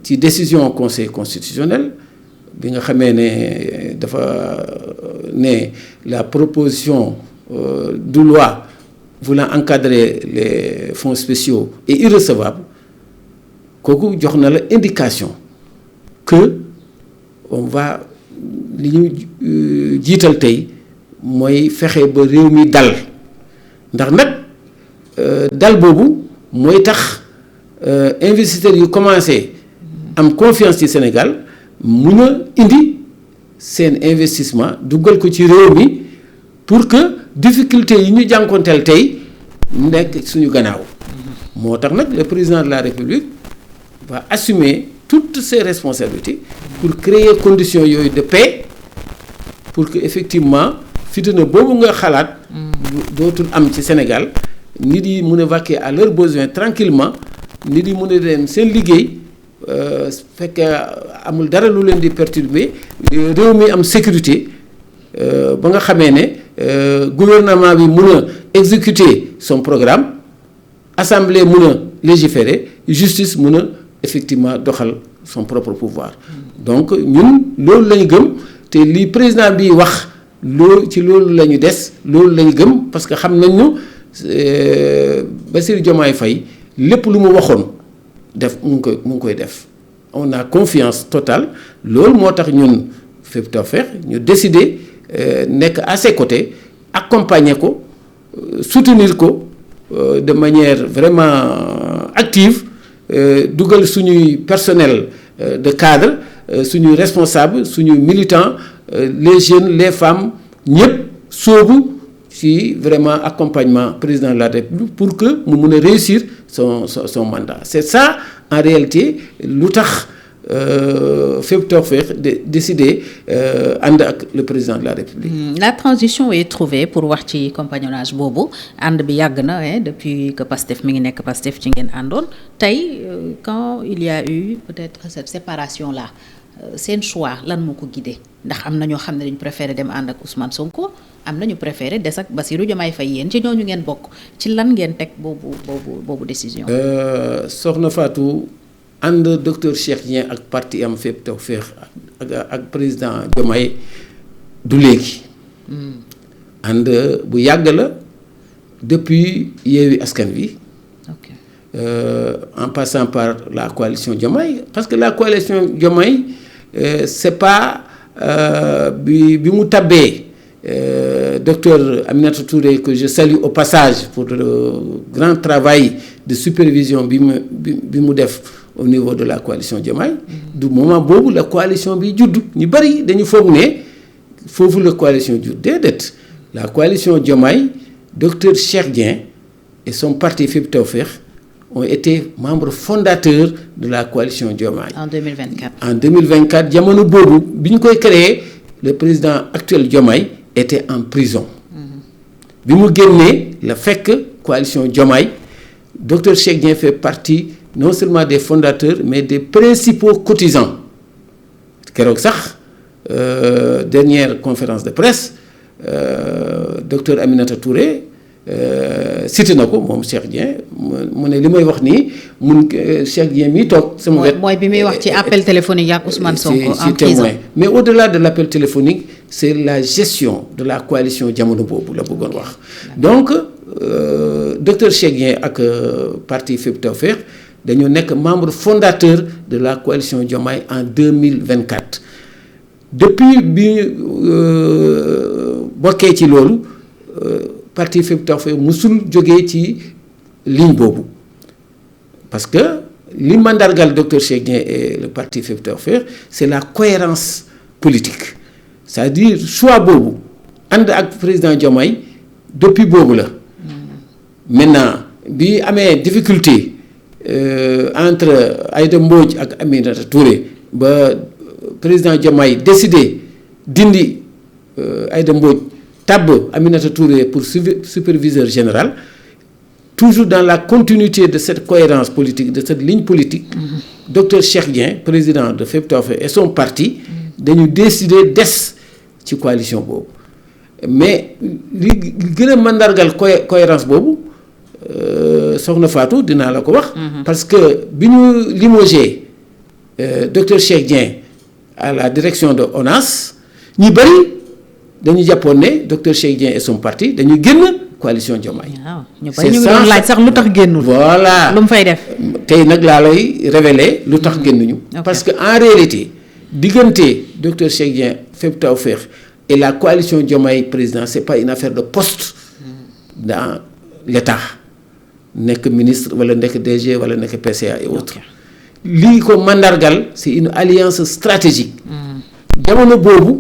ci décision conseil constitutionnel bi nga xamee ne dafa ne la proposition de loi voulant encadrer les fonds spéciaux est irrecevable kooku jox na la indication que on va li ñu jiital tey mooy fexe ba réew mi dal ndax nag dal boobu mooy tax investisseurs yu commencé am confiance ci Sénégal mun a indi seen investissement duggal ko ci réew mi pour que difficulté yi ñu jànkonteel tey nekk suñu gannaaw moo tax nag le président de la République va assumer toutes ses responsabilités pour créer conditions yooyu de paix pour que effectivement fitna boobu nga xalaat dootul am ci Sénégal nit yi mun a vaquer à leurs besoins tranquillement nit yi mun a dem seen liggéey fekk amul dara lu leen di perturber réew mi am sécurité ba nga xamee ne gouvernement bi mun a exécuter son programme assemblée mun a légiférer justice mun a effectivement doxal son propre pouvoir donc ñun loolu lañu gëm te li président bi wax loolu la ñu des loolu la ñu gëm parce que xam nañu Bassirou Diomaye Faye lépp lu mu waxoon def mu ngi koy def on a confiance totale loolu moo tax ñun fépp Tawfekh ñu décider nekk à ses côtés accompagner ko soutenir ko de manière vraiment active dugal suñuy personnel de cadre suñuy responsable suñuy militants les jeunes les femmes ñëpp soobu ci vraiment accompagnement président de la République pour que mu mun a réussir son mandat. C'est ça en réalité lu tax fépp Tawfekh décidé ànd ak le président de la République. La transition est trouvée pour wax ci compagnonnage boobu ànd bi yàgg na depuis que Pastef mi ngi nekk Pastef ci ngeen àndoon tey quand il y a eu peut-être cette séparation là seen choix lan moo ko guidé ndax am na ñoo xam ne dañu préféré dem ànd ak Ousmane Sonko am na ñu préféré des ak Bassirou Diomaye Faye yéen ci ñooñu ngeen bokk ci lan ngeen teg boobu décision. Soxna Fatou. ànd docteur Cheikh Dieng ak parti am fépp Tawfekh ak président Diomaye du léegi. ànd bu yàgg la depuis Yewwi Askan Wi. En passant par la coalition Diomaye parce que la coalition Diomaye c'est pas bi mu tabbee docteur Aminata Touré que je salue au passage pour le grand travail de supervision bi mu def au niveau de la coalition Diomaye du moment boobu la coalition bi judd ñu bari dañu foog ne foofu la coalition judd déedéet la coalition Diomaye docteur Cheikh Dieng et son parti Fip Tawfekh ont été membres fondateurs de la coalition Diomaye. En 2024. En 2024 jamono boobu bi ñu koy créé le président actuel Diomaye était en prison. bi mu génnee la fekk coalition Diomaye docteur Cheikh Dieng fait partie non seulement des fondateurs mais des principaux cotisants keroog sax dernière conférence de presse docteur Aminata Touré cité na ko moom Cheikh Dieng mu ne li may wax nii mun Cheikh Dieng mi toog sama wet. mooy bi muy wax ci appel téléphonique ak Ousmane Sonko en prison. Mais au-delà de l'appel téléphonique c'est la gestion de la coalition jamono boobu la bëggoon wax. Donc docteur Cheikh Dieng ak parti Fip Tawfekh dañoo nekk membre fondateur de la coalition Diomaye en 2024 depuis bi bokkee ci loolu parti Fip Tawfekh musul jógee ci ligne boobu parce que li mandargal docteur Cheikh Dieng et le parti Fip Tawfekh c'est la cohérence politique c'est-à-dire choix boobu ànd ak président Diomaye depuis boobu la maintenant bi amee difficulté entre Aïda Mbodj ak Aminata Touré ba président Diomaye décidé dindi Aïda Mbodj tabb Aminata Touré pour superviseur général toujours dans la continuité de cette cohérence politique de cette ligne politique docteur Cheikh Dieng président de Fip Tawfekh et son parti dañu décider des ci coalition boobu mais li gën a mandargal cohérence boobu soxna Fatou dinaa la ko wax. parce que bi ñu limogé docteur Cheikh Dieng à la direction de ONAS ñi bëri dañu jàppoon ne docteur Cheikh Dieng et son parti dañuy génn coalition Diomaye. waaw ñu bëri ñu ngi doon laaj sax lu tax génnul. voilà lu mu fay def. tey nag laa lay révéler lu tax génnuñu. parce que en réalité diggante docteur Cheikh Dieng Fip Tawfekh et la coalition Diomaye président c'est pas une affaire de poste dans l'État. nekk ministre wala nekk DG wala nekk PCA et autres lii ko mandargal c'est une alliance stratégique jamono boobu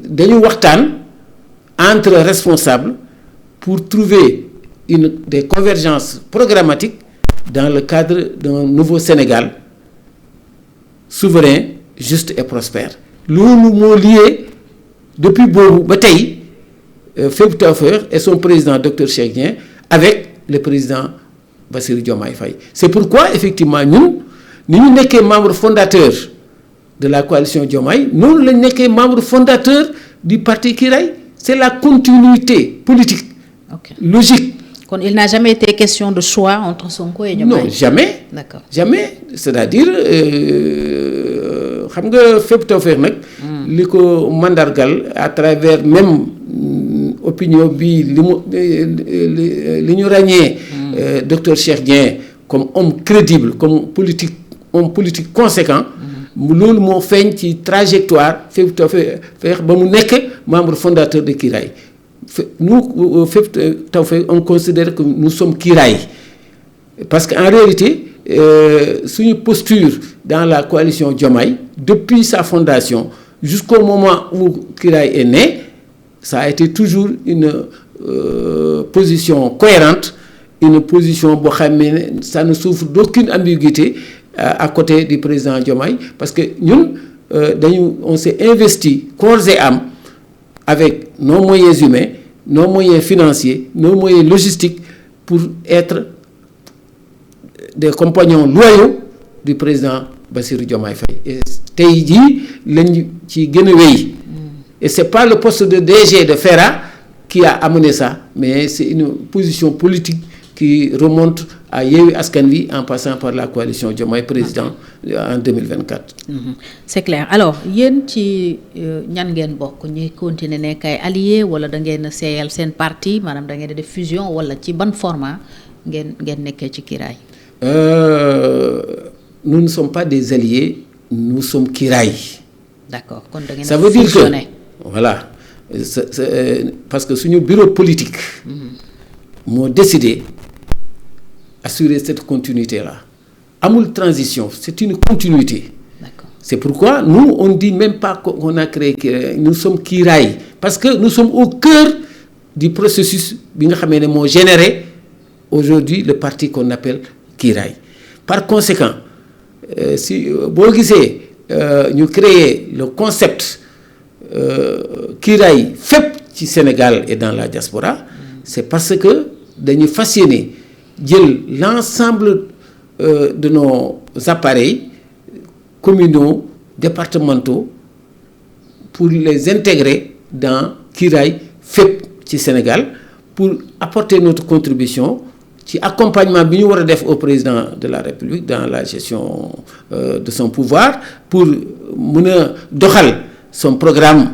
dañu waxtaan entre responsables pour trouver des convergences programmatiques dans le cadre d'un nouveau Sénégal souverain juste et prospère loolu moo lié depuis boobu ba tey Fip Tawfekh et son président docteur Cheikh Dieng avec le président Bassirou Diomaye Faye c'est pourquoi effectivement ñun ni ñu nekkee membre fondateur de la coalition Diomaye noonu lañ nekkee membre fondateur du parti Kiraay c'est la continuité politique logique. kon il n'a jamais été question de choix entre Sonko et Diomaye. Non jamais. D'accord. Jamais c'est-à-dire xam nga Fip Tawfekh nag. li ko mandargal à travers même opinion bi li ñu ràññee. Docteur Cheikh Dieng comme homme crédible comme homme politique conséquent. loolu moo feeñ ci trajectoire Fip Tawfekh ba mu nekk membre fondateur de Kiraay nous Fip Tawfekh on considère que nous sommes Kiraay parce que en réalité suñu posture dans la coalition Diomaye depuis sa fondation jusqu'au moment où Kiraay est né ça a été toujours une position cohérente, une position boo xam ne ça ne souffre d'aucune ambiguïté à côté du président Diomaye, parce que ñun on s'est investi corps et âme avec nos moyens humains, nos moyens financiers, nos moyens logistiques pour être des compagnons loyaux du président Bassirou Diomaye Faye. Et tey jii lañ ci gën a wéy. Et c'est pas le poste de DG de FERA qui a amené ça, mais c'est une position politique qui remonte à Yewwi Askan Wi en passant par la coalition Diomaye président en 2024. C'est clair. Alors yéen ci ñan ngeen bokk ñi continuer nekk ay alliés wala da ngeen seeyal seen parti maanaam da ngeen def fusion wala ci ban format ngeen nekkee ci Kiraay. Nous ne sommes pas des alliés, nous sommes Kiraay. D'accord. Kon da ngeen ça veut dire que voilà parce que suñu bureau politique moo décidé assurer cette continuité là. Amul transition, c'est une continuité. D'accord. C'est pourquoi nous on dit même pas qu'on a créé Kiraay, nous sommes Kiraay parce que nous sommes au cœur du processus bi nga xamee ne moo généré aujourd'hui le parti qu'on appelle Kiraay. Par conséquent si boo gisee ñu créer le concept Kiraay fépp ci Sénégal et dans la diaspora, c'est parce que dañu fas yéene jël l'ensemble de nos appareils communaux, départementaux pour les intégrer dans Kiraay fépp ci Sénégal pour apporter notre contribution ci accompagnement bi ñu war a def au président de la République dans la gestion de son pouvoir pour mën a doxal son programme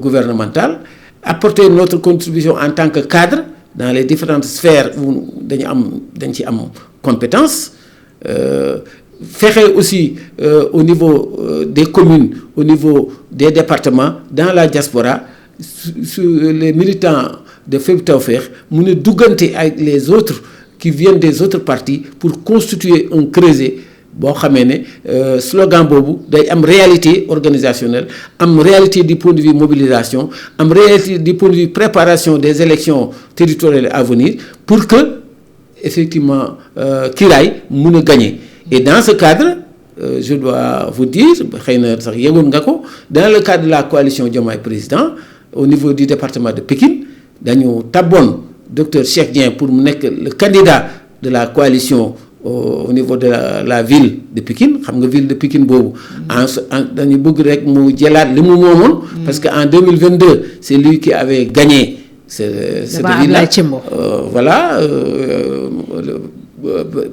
gouvernemental, apporter notre contribution en tant que cadre dans les différentes sphères où dañ ci am compétence, fexe aussi au niveau des communes, au niveau des départements, dans la diaspora, sur les militants de Fepp Tawfekh mun a duggante avec les autres qui viennent des autres partis pour constituer un creuset boo xamee ne slogan boobu day am réalité organisationnelle, am réalité du point de vue mobilisation, am réalité du point de vue préparation des élections territoriales à venir pour que effectivement Kiraay mun a gagner. Et dans ce cadre je dois vous dire xëy na sax yëgoon nga ko, dans le cadre de la coalition Diomaye président au niveau du département de Pikine dañu tabboon docteur Cheikh Dieng pour mu nekk le candidat de la coalition au niveau de la ville de Pikine. Xam nga ville de Pikine boobu dañu bëgg rek mu jëlaat li mu moomoon parce que en 2022 c'est lui qui avait gagné cette ville-là. Voilà le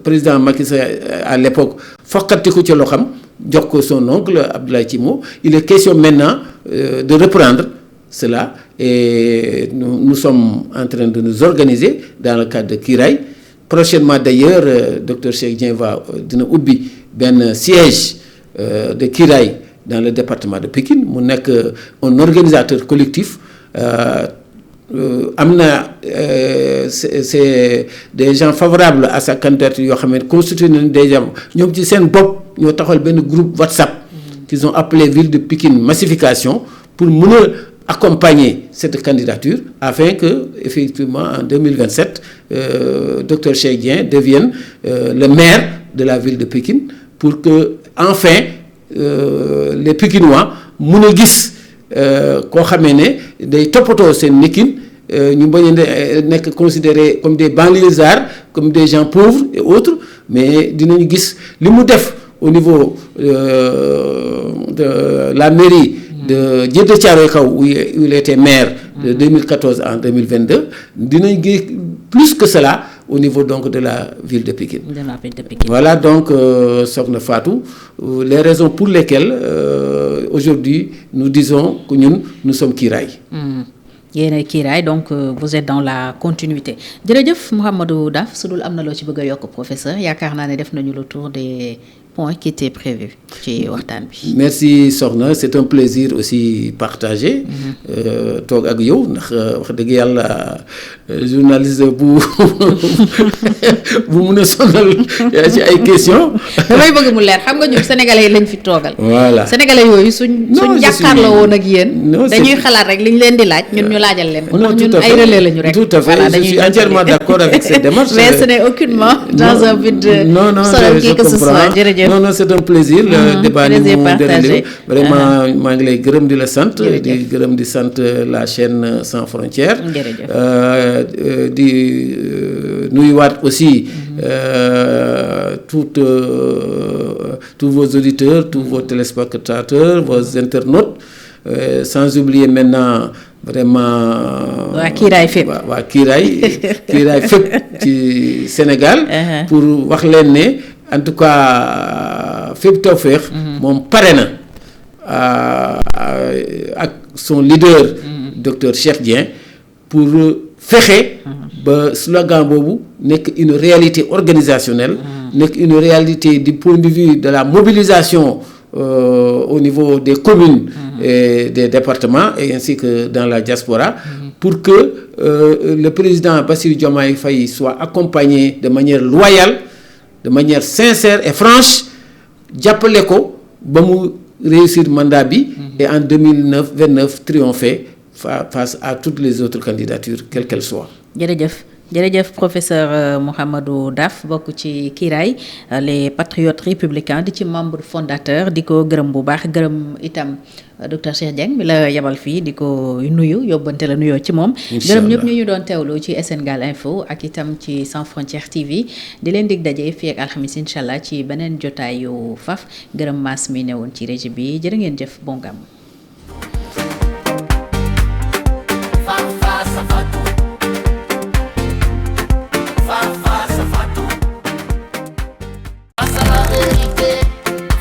président Macky Sall à l'époque fokkati ko ci loxam jox ko son oncle Abdoulaye Thimo. Il est question maintenant de reprendre cela et nous sommes en train de nous organiser dans le cadre de Kiraay. Prochainement d'ailleurs docteur Cheikh Dieng dina ubbi benn siège de Kiraay dans le département de Pikine mu nekk un organisateur collectif. Am na c'est des gens favorables à sa candidature yoo xam ne constitué nañu déjà ñoom ci seen bopp ñoo taxawal benn groupe WhatsApp qu'ils ont appelé ville de Pikine massification pour mën a accompagner cette candidature afin que effectivement en 2027 docteur Cheikh Dieng devienne le maire de la ville de Pikine pour que enfin les Pikinois mën a gis koo xamee ne day toppatoo seen nekkin ñu bañ a nekk considérés comme des banlieusards, comme des gens pauvres et autres, mais dinañu gis li mu def au niveau de la mairie de Djeddah Thiaroye Kao où il était maire de 2014 en 2022, dinañ gis plus que cela au niveau donc de la ville de Pikine. Voilà donc Sokhna Fatou les raisons pour lesquelles aujourd'hui nous disons que nous sommes Kiraay. Yéen Kiraay donc vous êtes dans la continuité. Jërëjëf Mouhamadou Daff su dul am na loo ci bëgg a yokk professeur yaakaar naa ne def nañu le tour des points qui étaient prévus ci waxtaan bi. merci Sokhna c'est un plaisir aussi partagé. toog ak yow ndax wax dëgg yàlla journaliste bu mun a sonal ci ay questions. damay bëgg mu leer xam nga ñun sénégalais yi lañ fi toogal. voilà sénégalais yooyu suñ jàkkaarloo woon ak yéen. dañuy xalaat rek liñ leen di laaj ñun ñu laajal leen ko. ndax ñun ay relais lañu rek. tout à fait voilà, je suis entièrement d'accord avec cette démarche. mais ce n'est aucunement dans un but de. non je comprends jërëjëf non c'est un plaisir. le débat ni mu déroulé vraiment maa ngi lay gërëm di la sant. di gërëm di sant la chaîne Sans Frontières. di nuyuwaat aussi tous vos auditeurs tous vos téléspectateurs vos internautes sans oublier maintenant vraiment. waa Kiiraay fépp waa Kiiraay fépp ci Sénégal. pour wax leen ne en tout cas fépp Tawfekh. moom pare na ak son leader. docteur Cheikh Dieng pour fexe ba slogan boobu nekk une réalité organisationnelle. nekk une réalité du point de vue de la mobilisation au niveau des communes. et des départements et ainsi que dans la diaspora. pour que le président Bassirou Diomaye Faye soit accompagné de manière loyale de manière sincère et franche jàppale ko ba mu réussir mandat bi. et en 2029 triompher face à toutes les autres candidatures quelles qu'elles soient. jërëjëf professeur Mouhamadou Daf bokk ci Kiiraay les patriotes républicains di ci membre fondateur di ko gërëm bu baax gërëm itam docteur Cheikh Dieng mi la yabal fii di ko nuyu yóbbante la nuyoo ci moom. gërëm ñëpp ñu doon teewlu ci SNGAL Info ak itam ci Sans Frontières TV di leen dig daje fii ak alxamis incha allah ci beneen jotaayu faf gërëm maas mi newoon ci régie bi jërë ngeen jëf bon gàmm.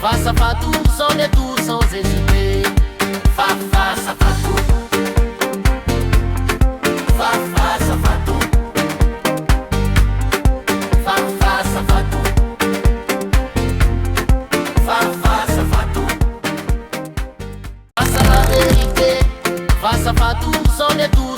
Face à Fatou, sans détour, sans hésiter. Face à Fatou. Face à Fatou. Face à Fatou. Face à Fatou. Face à la vérité. Face à Fatou, sans détour,